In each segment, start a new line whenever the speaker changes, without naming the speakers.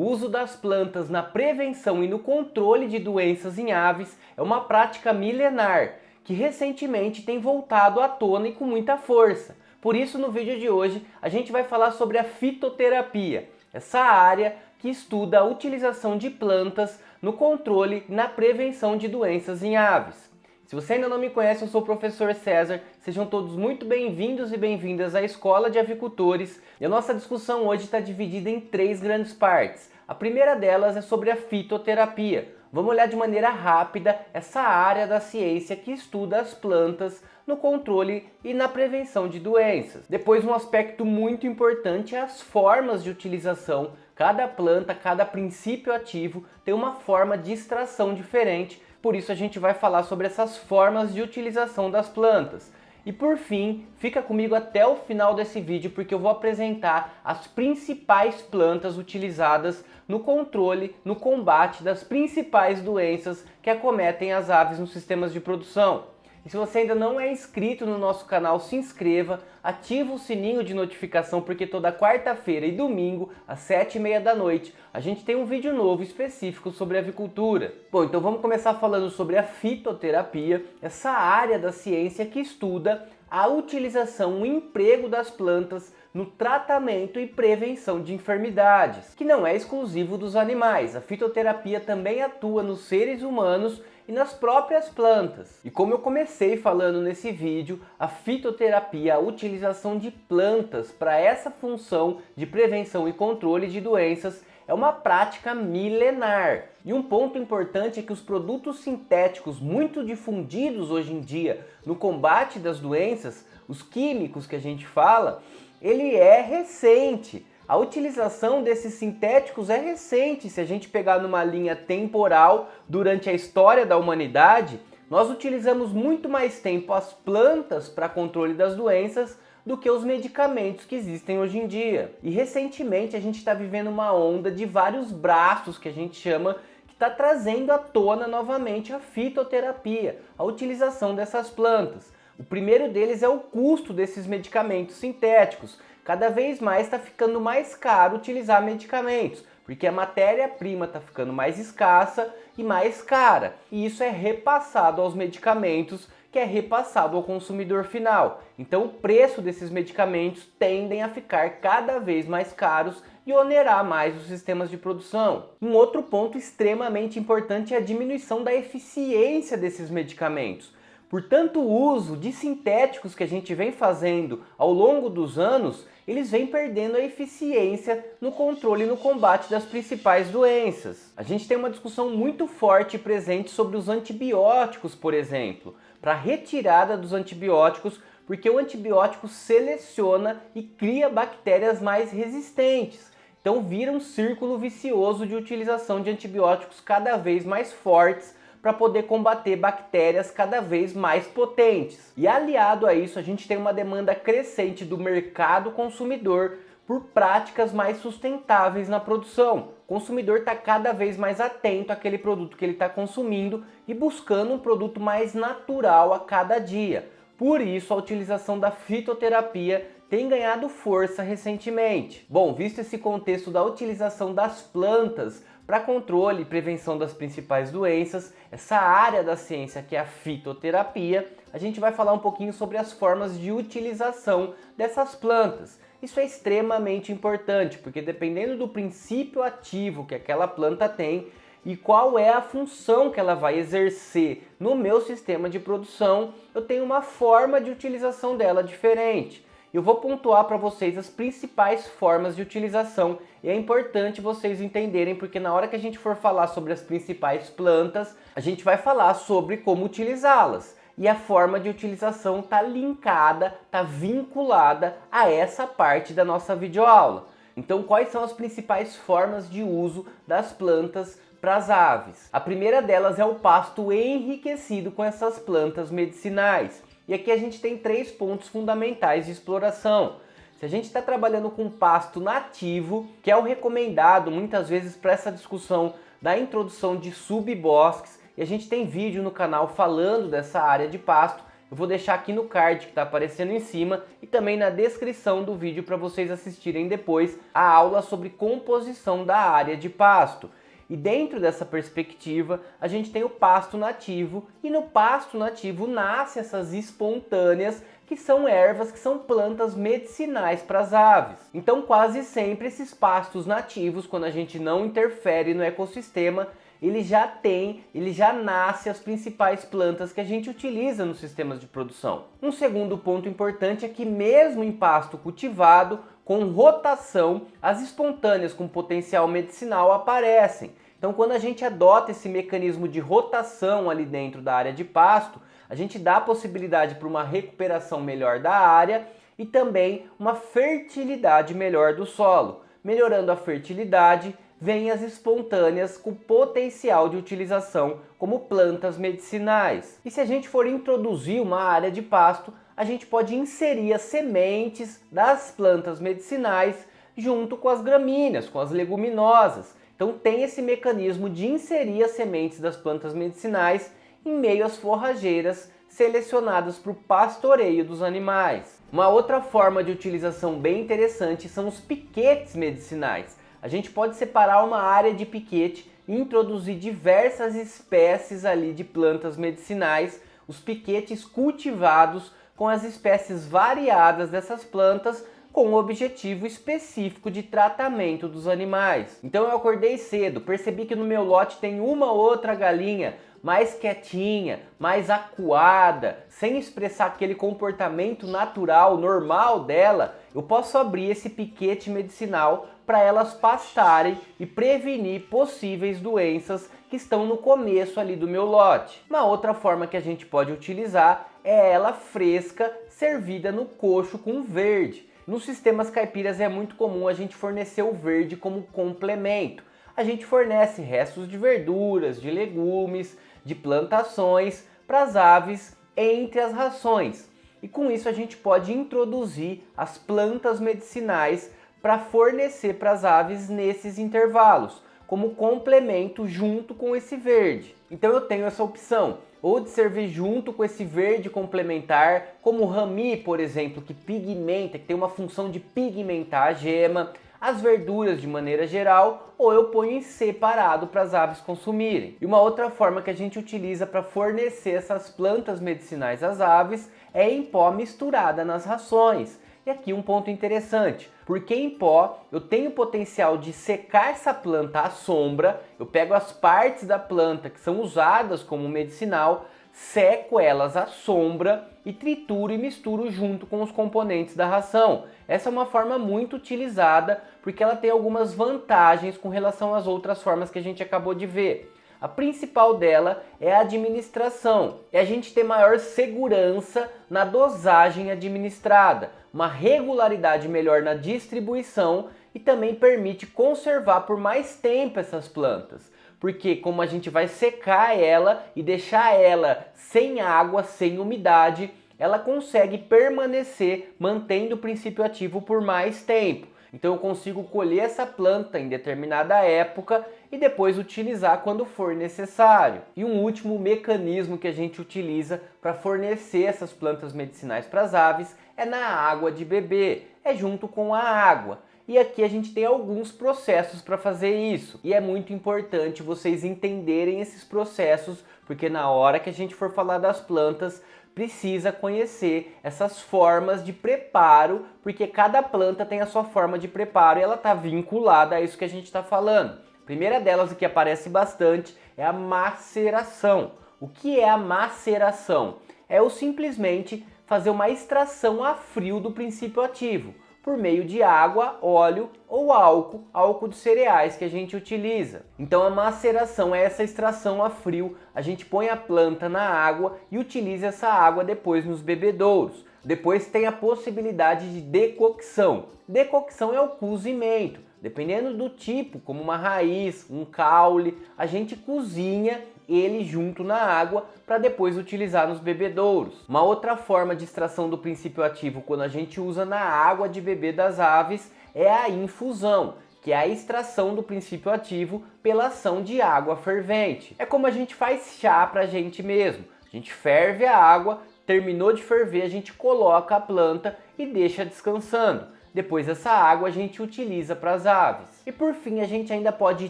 O uso das plantas na prevenção e no controle de doenças em aves é uma prática milenar que recentemente tem voltado à tona e com muita força. Por isso, no vídeo de hoje, a gente vai falar sobre a fitoterapia, essa área que estuda a utilização de plantas no controle e na prevenção de doenças em aves. Se você ainda não me conhece, eu sou o professor César, sejam todos muito bem-vindos e bem-vindas à Escola de Avicultores. E a nossa discussão hoje está dividida em 3 grandes partes. A primeira delas é sobre a fitoterapia. Vamos olhar de maneira rápida essa área da ciência que estuda as plantas no controle e na prevenção de doenças. Depois, um aspecto muito importante é as formas de utilização. Cada planta, cada princípio ativo tem uma forma de extração diferente. Por isso a gente vai falar sobre essas formas de utilização das plantas. E por fim, fica comigo até o final desse vídeo porque eu vou apresentar as principais plantas utilizadas no controle, no combate das principais doenças que acometem as aves nos sistemas de produção. E se você ainda não é inscrito no nosso canal, se inscreva, ativa o sininho de notificação porque toda quarta-feira e domingo, às 7h30 da noite, a gente tem um vídeo novo específico sobre avicultura. Bom, então vamos começar falando sobre a fitoterapia, essa área da ciência que estuda a utilização, o emprego das plantas no tratamento e prevenção de enfermidades, que não é exclusivo dos animais. A fitoterapia também atua nos seres humanos e nas próprias plantas. E como eu comecei falando nesse vídeo, a fitoterapia, a utilização de plantas para essa função de prevenção e controle de doenças é uma prática milenar. E um ponto importante é que os produtos sintéticos muito difundidos hoje em dia no combate das doenças, os químicos que a gente fala, ele é recente. A utilização desses sintéticos é recente. Se a gente pegar numa linha temporal durante a história da humanidade, nós utilizamos muito mais tempo as plantas para controle das doenças do que os medicamentos que existem hoje em dia. E recentemente a gente está vivendo uma onda de vários braços que a gente chama, que está trazendo à tona novamente a fitoterapia, a utilização dessas plantas. O primeiro deles é o custo desses medicamentos sintéticos. Cada vez mais está ficando mais caro utilizar medicamentos, porque a matéria-prima está ficando mais escassa e mais cara. E isso é repassado aos medicamentos, que é repassado ao consumidor final. Então o preço desses medicamentos tendem a ficar cada vez mais caros e onerar mais os sistemas de produção. Um outro ponto extremamente importante é a diminuição da eficiência desses medicamentos. Por tanto uso de sintéticos que a gente vem fazendo ao longo dos anos, eles vêm perdendo a eficiência no controle e no combate das principais doenças. A gente tem uma discussão muito forte e presente sobre os antibióticos, por exemplo, para a retirada dos antibióticos, porque o antibiótico seleciona e cria bactérias mais resistentes. Então vira um círculo vicioso de utilização de antibióticos cada vez mais fortes para poder combater bactérias cada vez mais potentes. E aliado a isso, a gente tem uma demanda crescente do mercado consumidor por práticas mais sustentáveis na produção. O consumidor está cada vez mais atento àquele produto que ele está consumindo e buscando um produto mais natural a cada dia. Por isso, a utilização da fitoterapia tem ganhado força recentemente. Bom, visto esse contexto da utilização das plantas para controle e prevenção das principais doenças, essa área da ciência que é a fitoterapia, a gente vai falar um pouquinho sobre as formas de utilização dessas plantas. Isso é extremamente importante, porque dependendo do princípio ativo que aquela planta tem e qual é a função que ela vai exercer no meu sistema de produção, eu tenho uma forma de utilização dela diferente. Eu vou pontuar para vocês as principais formas de utilização e é importante vocês entenderem porque na hora que a gente for falar sobre as principais plantas, a gente vai falar sobre como utilizá-las. E a forma de utilização está linkada, está vinculada a essa parte da nossa videoaula. Então, quais são as principais formas de uso das plantas para as aves? A primeira delas é o pasto enriquecido com essas plantas medicinais. E aqui a gente tem 3 pontos fundamentais de exploração. Se a gente está trabalhando com pasto nativo, que é o recomendado muitas vezes para essa discussão da introdução de subbosques, e a gente tem vídeo no canal falando dessa área de pasto, eu vou deixar aqui no card que está aparecendo em cima e também na descrição do vídeo para vocês assistirem depois a aula sobre composição da área de pasto. E dentro dessa perspectiva, a gente tem o pasto nativo, e no pasto nativo nascem essas espontâneas, que são ervas, que são plantas medicinais para as aves. Então quase sempre esses pastos nativos, quando a gente não interfere no ecossistema, ele já nasce as principais plantas que a gente utiliza nos sistemas de produção. Um segundo ponto importante é que mesmo em pasto cultivado, com rotação, as espontâneas com potencial medicinal aparecem. Então quando a gente adota esse mecanismo de rotação ali dentro da área de pasto, a gente dá a possibilidade para uma recuperação melhor da área e também uma fertilidade melhor do solo. Melhorando a fertilidade, vêm as espontâneas com potencial de utilização como plantas medicinais. E se a gente for introduzir uma área de pasto, a gente pode inserir as sementes das plantas medicinais junto com as gramíneas, com as leguminosas. Então tem esse mecanismo de inserir as sementes das plantas medicinais em meio às forrageiras selecionadas para o pastoreio dos animais. Uma outra forma de utilização bem interessante são os piquetes medicinais. A gente pode separar uma área de piquete e introduzir diversas espécies ali de plantas medicinais, os piquetes cultivados com as espécies variadas dessas plantas, com o objetivo específico de tratamento dos animais. Então eu acordei cedo, percebi que no meu lote tem uma ou outra galinha mais quietinha, mais acuada, sem expressar aquele comportamento natural, normal dela, eu posso abrir esse piquete medicinal para elas pastarem e prevenir possíveis doenças que estão no começo ali do meu lote. Uma outra forma que a gente pode utilizar é ela fresca, servida no coxo com verde. Nos sistemas caipiras é muito comum a gente fornecer o verde como complemento. A gente fornece restos de verduras, de legumes, de plantações para as aves entre as rações. E com isso a gente pode introduzir as plantas medicinais para fornecer para as aves nesses intervalos, como complemento junto com esse verde. Então eu tenho essa opção, ou de servir junto com esse verde complementar, como o rami, por exemplo, que pigmenta, que tem uma função de pigmentar a gema, as verduras de maneira geral, ou eu ponho em separado para as aves consumirem. E uma outra forma que a gente utiliza para fornecer essas plantas medicinais às aves é em pó misturada nas rações. E aqui um ponto interessante, porque em pó eu tenho o potencial de secar essa planta à sombra, eu pego as partes da planta que são usadas como medicinal, seco elas à sombra e trituro e misturo junto com os componentes da ração. Essa é uma forma muito utilizada porque ela tem algumas vantagens com relação às outras formas que a gente acabou de ver. A principal dela é a administração, é a gente ter maior segurança na dosagem administrada, uma regularidade melhor na distribuição e também permite conservar por mais tempo essas plantas. Porque como a gente vai secar ela e deixar ela sem água, sem umidade, ela consegue permanecer mantendo o princípio ativo por mais tempo. Então eu consigo colher essa planta em determinada época e depois utilizar quando for necessário. E um último mecanismo que a gente utiliza para fornecer essas plantas medicinais para as aves é na água de beber, é junto com a água. E aqui a gente tem alguns processos para fazer isso. E é muito importante vocês entenderem esses processos, porque na hora que a gente for falar das plantas, precisa conhecer essas formas de preparo, porque cada planta tem a sua forma de preparo e ela está vinculada a isso que a gente está falando. A primeira delas, que aparece bastante, é a maceração. O que é a maceração? É o simplesmente fazer uma extração a frio do princípio ativo, por meio de água, óleo ou álcool de cereais que a gente utiliza. Então a maceração é essa extração a frio, a gente põe a planta na água e utiliza essa água depois nos bebedouros. Depois tem a possibilidade de decocção. Decocção é o cozimento. Dependendo do tipo, como uma raiz, um caule, a gente cozinha ele junto na água para depois utilizar nos bebedouros. Uma outra forma de extração do princípio ativo quando a gente usa na água de beber das aves é a infusão, que é a extração do princípio ativo pela ação de água fervente. É como a gente faz chá para a gente mesmo. A gente ferve a água, terminou de ferver, a gente coloca a planta e deixa descansando. Depois essa água a gente utiliza para as aves. E por fim a gente ainda pode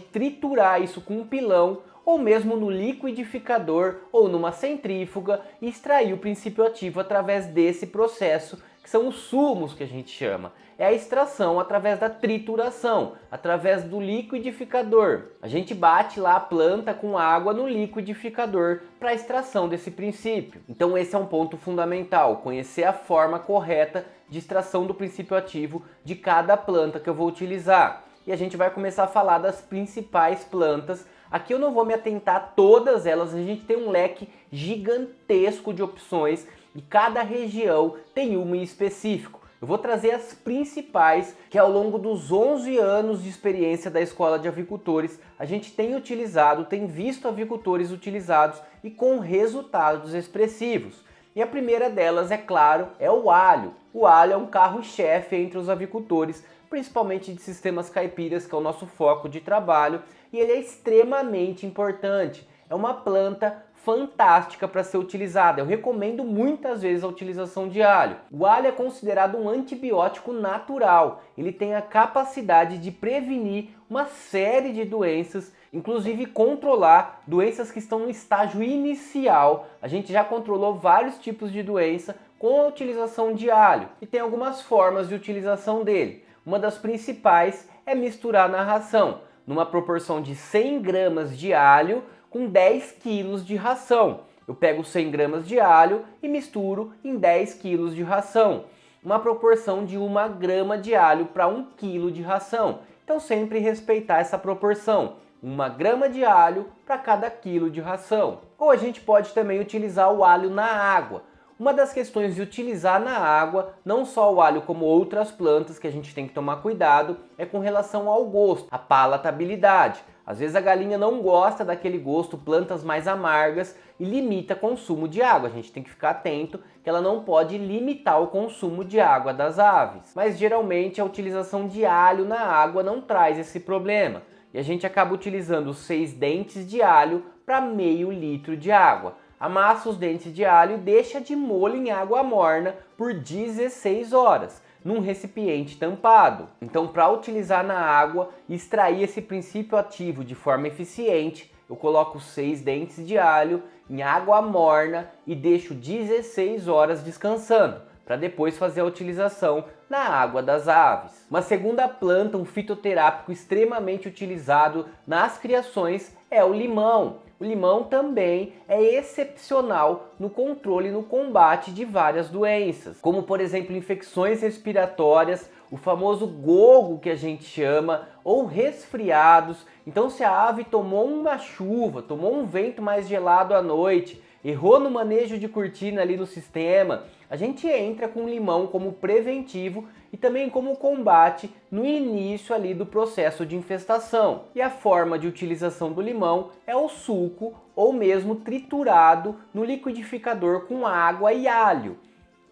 triturar isso com um pilão ou mesmo no liquidificador ou numa centrífuga e extrair o princípio ativo através desse processo, que são os sumos que a gente chama. É a extração através da trituração, através do liquidificador. A gente bate lá a planta com água no liquidificador para a extração desse princípio. Então esse é um ponto fundamental, conhecer a forma correta de extração do princípio ativo de cada planta que eu vou utilizar. E a gente vai começar a falar das principais plantas. Aqui eu não vou me atentar a todas elas, a gente tem um leque gigantesco de opções e cada região tem uma em específico. Eu vou trazer as principais que ao longo dos 11 anos de experiência da Escola de Avicultores a gente tem utilizado, tem visto avicultores utilizados e com resultados expressivos. E a primeira delas, é claro, é o alho. O alho é um carro-chefe entre os avicultores, principalmente de sistemas caipiras, que é o nosso foco de trabalho, e ele é extremamente importante. É uma planta fantástica para ser utilizada. Eu recomendo muitas vezes a utilização de alho. O alho é considerado um antibiótico natural. Ele tem a capacidade de prevenir uma série de doenças, inclusive controlar doenças que estão no estágio inicial. A gente já controlou vários tipos de doença com a utilização de alho e tem algumas formas de utilização dele. Uma das principais é misturar na ração, numa proporção de 100 gramas de alho com 10 quilos de ração. Eu pego 100 gramas de alho e misturo em 10 quilos de ração. Uma proporção de 1 grama de alho para 1 quilo de ração. Então sempre respeitar essa proporção. 1 grama de alho para cada quilo de ração. Ou a gente pode também utilizar o alho na água. Uma das questões de utilizar na água, não só o alho como outras plantas que a gente tem que tomar cuidado, é com relação ao gosto, a palatabilidade. Às vezes a galinha não gosta daquele gosto, plantas mais amargas, e limita o consumo de água. A gente tem que ficar atento que ela não pode limitar o consumo de água das aves. Mas geralmente a utilização de alho na água não traz esse problema. E a gente acaba utilizando os 6 dentes de alho para meio litro de água. Amassa os dentes de alho e deixa de molho em água morna por 16 horas, num recipiente tampado. Então, para utilizar na água e extrair esse princípio ativo de forma eficiente, eu coloco 6 dentes de alho em água morna e deixo 16 horas descansando, para depois fazer a utilização na água das aves. Uma segunda planta, um fitoterápico extremamente utilizado nas criações, é o limão. O limão também é excepcional no controle e no combate de várias doenças, como por exemplo infecções respiratórias, o famoso gogo que a gente chama, ou resfriados. Então se a ave tomou uma chuva, tomou um vento mais gelado à noite, errou no manejo de cortina ali no sistema, a gente entra com o limão como preventivo e também como combate no início ali do processo de infestação. E a forma de utilização do limão é o suco ou mesmo triturado no liquidificador com água e alho.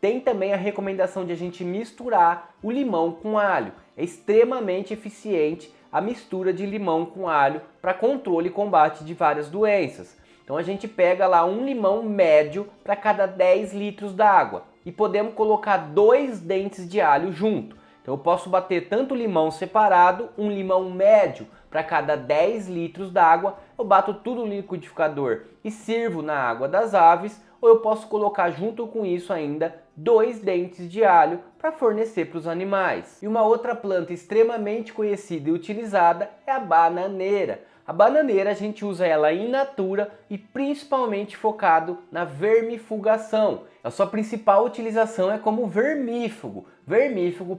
Tem também a recomendação de a gente misturar o limão com alho. É extremamente eficiente a mistura de limão com alho para controle e combate de várias doenças. Então a gente pega lá um limão médio para cada 10 litros d'água e podemos colocar 2 dentes de alho junto. Então eu posso bater tanto limão separado, um limão médio para cada 10 litros d'água, eu bato tudo no liquidificador e sirvo na água das aves, ou eu posso colocar junto com isso ainda 2 dentes de alho para fornecer para os animais. E uma outra planta extremamente conhecida e utilizada é a bananeira. A bananeira a gente usa ela in natura e principalmente focado na vermifugação. A sua principal utilização é como vermífugo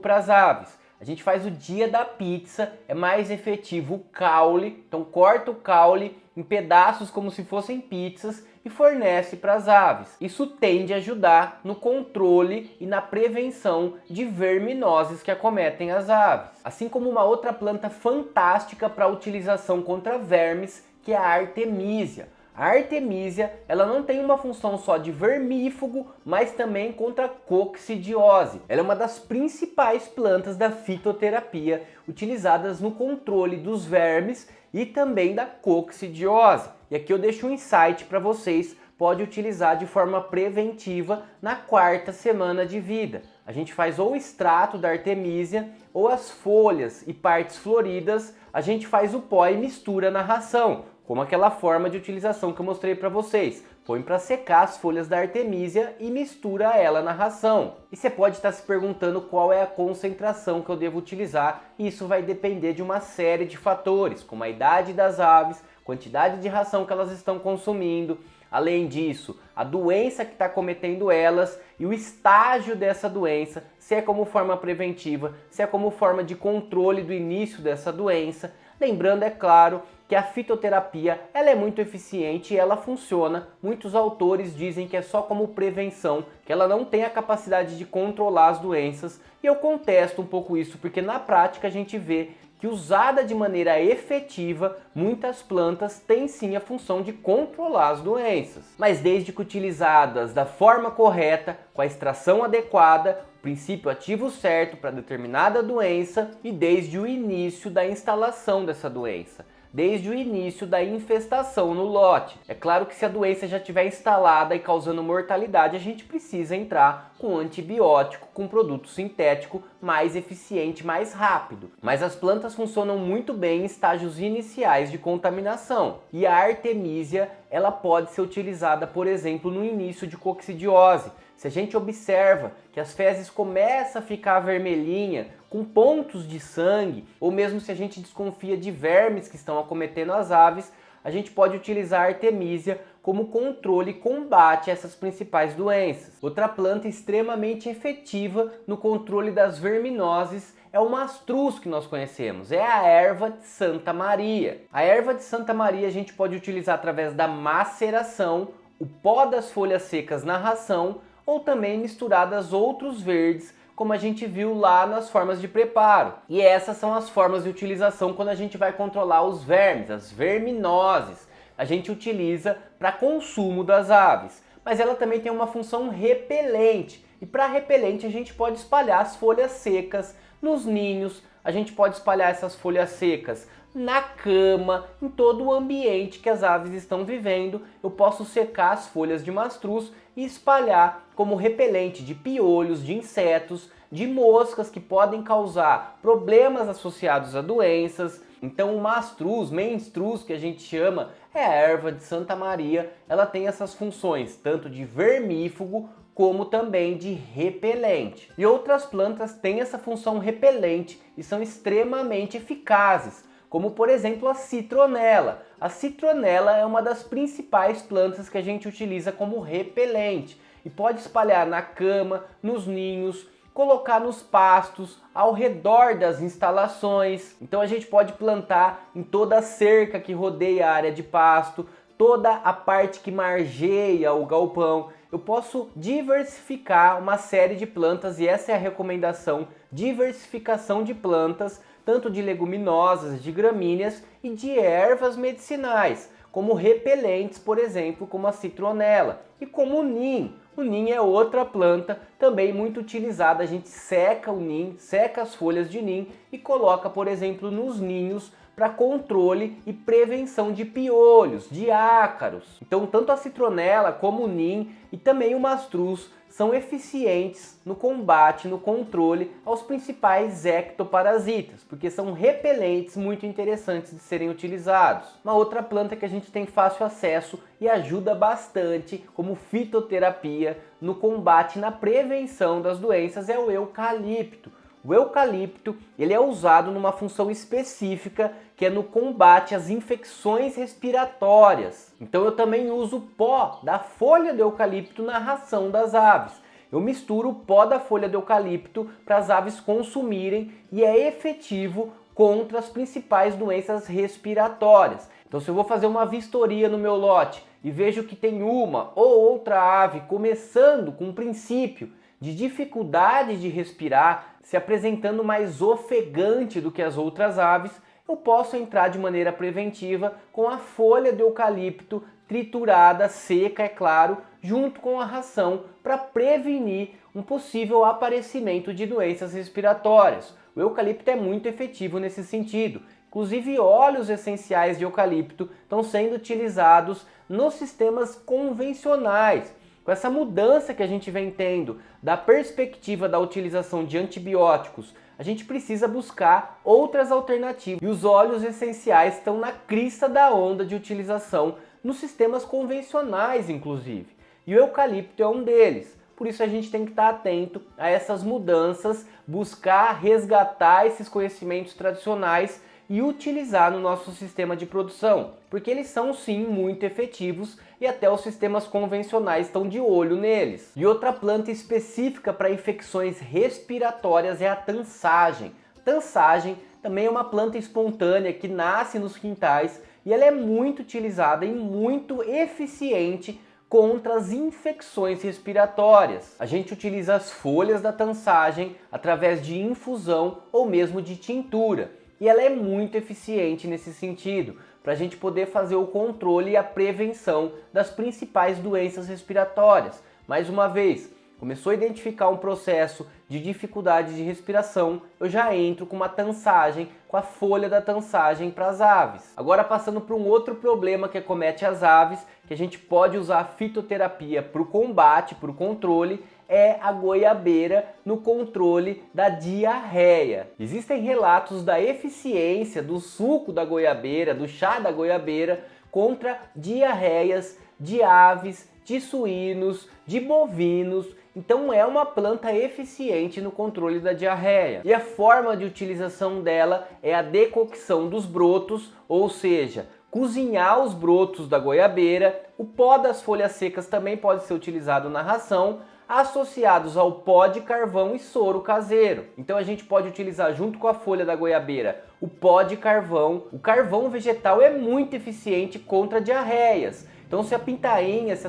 para as aves. A gente faz o dia da pizza, é mais efetivo o caule, então corta o caule em pedaços como se fossem pizzas e fornece para as aves. Isso tende a ajudar no controle e na prevenção de verminoses que acometem as aves. Assim como uma outra planta fantástica para utilização contra vermes, que é a artemisia. A artemisia, ela não tem uma função só de vermífugo, mas também contra a coccidiose. Ela é uma das principais plantas da fitoterapia utilizadas no controle dos vermes e também da coccidiose. E aqui eu deixo um insight para vocês pode utilizar de forma preventiva na 4ª semana de vida. A gente faz ou o extrato da artemisia ou as folhas e partes floridas, a gente faz o pó e mistura na ração, como aquela forma de utilização que eu mostrei para vocês. Põe para secar as folhas da artemisia e mistura ela na ração. E você pode estar se perguntando qual é a concentração que eu devo utilizar, e isso vai depender de uma série de fatores, como a idade das aves, quantidade de ração que elas estão consumindo, além disso, a doença que está cometendo elas e o estágio dessa doença, se é como forma preventiva, se é como forma de controle do início dessa doença. Lembrando, é claro, que a fitoterapia ela é muito eficiente e ela funciona. Muitos autores dizem que é só como prevenção, que ela não tem a capacidade de controlar as doenças, e eu contesto um pouco isso, porque na prática a gente vê que usada de maneira efetiva, muitas plantas têm sim a função de controlar as doenças. Mas desde que utilizadas da forma correta, com a extração adequada, o princípio ativo certo para determinada doença e desde o início da instalação dessa doença, desde o início da infestação no lote. É claro que se a doença já estiver instalada e causando mortalidade, a gente precisa entrar com antibiótico, com produto sintético mais eficiente, mais rápido. Mas as plantas funcionam muito bem em estágios iniciais de contaminação. E a artemisia, ela pode ser utilizada, por exemplo, no início de coccidiose. Se a gente observa que as fezes começam a ficar vermelhinha, com pontos de sangue, ou mesmo se a gente desconfia de vermes que estão acometendo as aves, a gente pode utilizar a artemisia como controle e combate a essas principais doenças. Outra planta extremamente efetiva no controle das verminoses é o mastruz que nós conhecemos, é a erva de Santa Maria. A erva de Santa Maria a gente pode utilizar através da maceração, o pó das folhas secas na ração, ou também misturadas outros verdes, como a gente viu lá nas formas de preparo. E essas são as formas de utilização quando a gente vai controlar os vermes, as verminoses. A gente utiliza para consumo das aves, mas ela também tem uma função repelente. E para repelente a gente pode espalhar as folhas secas nos ninhos, a gente pode espalhar essas folhas secas na cama, em todo o ambiente que as aves estão vivendo. Eu posso secar as folhas de mastruz e espalhar como repelente de piolhos, de insetos, de moscas que podem causar problemas associados a doenças. Então o mastruz, menstruz que a gente chama, é a erva de Santa Maria. Ela tem essas funções tanto de vermífugo como também de repelente. E outras plantas têm essa função repelente e são extremamente eficazes, como por exemplo a citronela. A citronela é uma das principais plantas que a gente utiliza como repelente e pode espalhar na cama, nos ninhos, colocar nos pastos, ao redor das instalações. Então a gente pode plantar em toda a cerca que rodeia a área de pasto, toda a parte que margeia o galpão. Eu posso diversificar uma série de plantas e essa é a recomendação: diversificação de plantas, tanto de leguminosas, de gramíneas e de ervas medicinais, como repelentes, por exemplo, como a citronela e como o nim. O nim é outra planta também muito utilizada. A gente seca o nim, seca as folhas de nim e coloca, por exemplo, nos ninhos para controle e prevenção de piolhos, de ácaros. Então, tanto a citronela como o nim e também o mastruz são eficientes no combate, no controle aos principais ectoparasitas, porque são repelentes muito interessantes de serem utilizados. Uma outra planta que a gente tem fácil acesso e ajuda bastante como fitoterapia no combate e na prevenção das doenças é o eucalipto. O eucalipto ele é usado numa função específica que é no combate às infecções respiratórias. Então eu também uso o pó da folha do eucalipto na ração das aves. Eu misturo o pó da folha do eucalipto para as aves consumirem e é efetivo contra as principais doenças respiratórias. Então se eu vou fazer uma vistoria no meu lote e vejo que tem uma ou outra ave começando com um princípio de dificuldade de respirar, se apresentando mais ofegante do que as outras aves, eu posso entrar de maneira preventiva com a folha do eucalipto triturada, seca, é claro, junto com a ração para prevenir um possível aparecimento de doenças respiratórias. O eucalipto é muito efetivo nesse sentido. Inclusive óleos essenciais de eucalipto estão sendo utilizados nos sistemas convencionais. Com essa mudança que a gente vem tendo da perspectiva da utilização de antibióticos, a gente precisa buscar outras alternativas. E os óleos essenciais estão na crista da onda de utilização nos sistemas convencionais, inclusive. E o eucalipto é um deles. Por isso a gente tem que estar atento a essas mudanças, buscar resgatar esses conhecimentos tradicionais e utilizar no nosso sistema de produção, porque eles são sim muito efetivos e até os sistemas convencionais estão de olho neles. E outra planta específica para infecções respiratórias é a tansagem. Tansagem também é uma planta espontânea que nasce nos quintais e ela é muito utilizada e muito eficiente contra as infecções respiratórias. A gente utiliza as folhas da tansagem através de infusão ou mesmo de tintura. E ela é muito eficiente nesse sentido, para a gente poder fazer o controle e a prevenção das principais doenças respiratórias. Mais uma vez, começou a identificar um processo de dificuldade de respiração, eu já entro com uma tansagem, com a folha da tansagem para as aves. Agora passando para um outro problema que acomete as aves, que a gente pode usar a fitoterapia para o combate, para o controle, é a goiabeira no controle da diarreia. Existem relatos da eficiência do suco da goiabeira, do chá da goiabeira, contra diarreias de aves, de suínos, de bovinos. Então é uma planta eficiente no controle da diarreia. E a forma de utilização dela é a decocção dos brotos, ou seja, cozinhar os brotos da goiabeira. O pó das folhas secas também pode ser utilizado na ração, associados ao pó de carvão e soro caseiro. Então a gente pode utilizar junto com a folha da goiabeira o pó de carvão. O carvão vegetal é muito eficiente contra diarreias. Então se as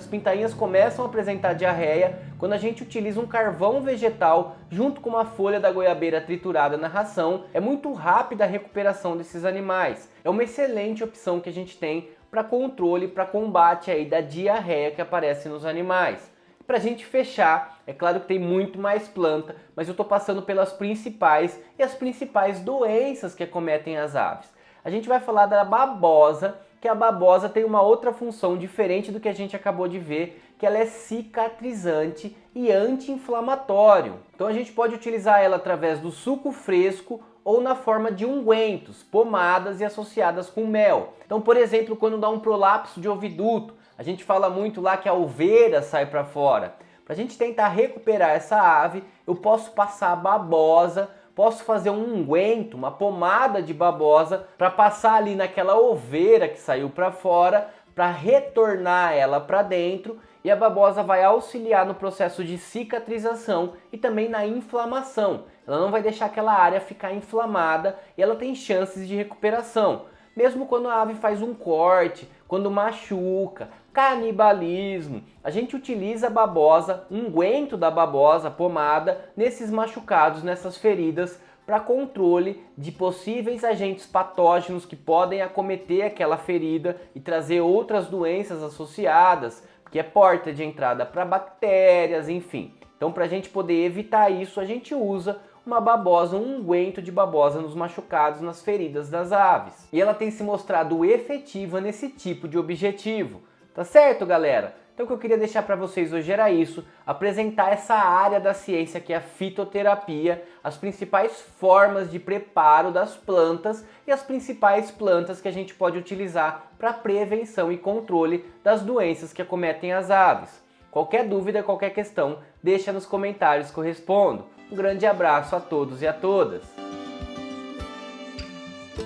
pintainhas começam a apresentar diarreia, quando a gente utiliza um carvão vegetal junto com uma folha da goiabeira triturada na ração, é muito rápida a recuperação desses animais. É uma excelente opção que a gente tem para controle, para combate aí da diarreia que aparece nos animais. Para a gente fechar, é claro que tem muito mais planta, mas eu estou passando pelas principais e as principais doenças que acometem as aves. A gente vai falar da babosa, que a babosa tem uma outra função diferente do que a gente acabou de ver, que ela é cicatrizante e anti-inflamatório. Então a gente pode utilizar ela através do suco fresco ou na forma de ungüentos, pomadas e associadas com mel. Então, por exemplo, quando dá um prolapso de oviduto, a gente fala muito lá que a uveira sai para fora. Para a gente tentar recuperar essa ave, eu posso passar a babosa, posso fazer um unguento, uma pomada de babosa para passar ali naquela oveira que saiu para fora, para retornar ela para dentro, e a babosa vai auxiliar no processo de cicatrização e também na inflamação. Ela não vai deixar aquela área ficar inflamada e ela tem chances de recuperação. Mesmo quando a ave faz um corte, quando machuca, canibalismo, a gente utiliza a babosa, unguento da babosa, pomada, nesses machucados, nessas feridas, para controle de possíveis agentes patógenos que podem acometer aquela ferida e trazer outras doenças associadas, que é porta de entrada para bactérias, enfim. Então, para a gente poder evitar isso, a gente usa uma babosa, um unguento de babosa nos machucados, nas feridas das aves. E ela tem se mostrado efetiva nesse tipo de objetivo. Tá certo, galera? Então o que eu queria deixar para vocês hoje era isso, apresentar essa área da ciência que é a fitoterapia, as principais formas de preparo das plantas e as principais plantas que a gente pode utilizar para prevenção e controle das doenças que acometem as aves. Qualquer dúvida, qualquer questão, deixa nos comentários que eu respondo. Um grande abraço a todos e a todas!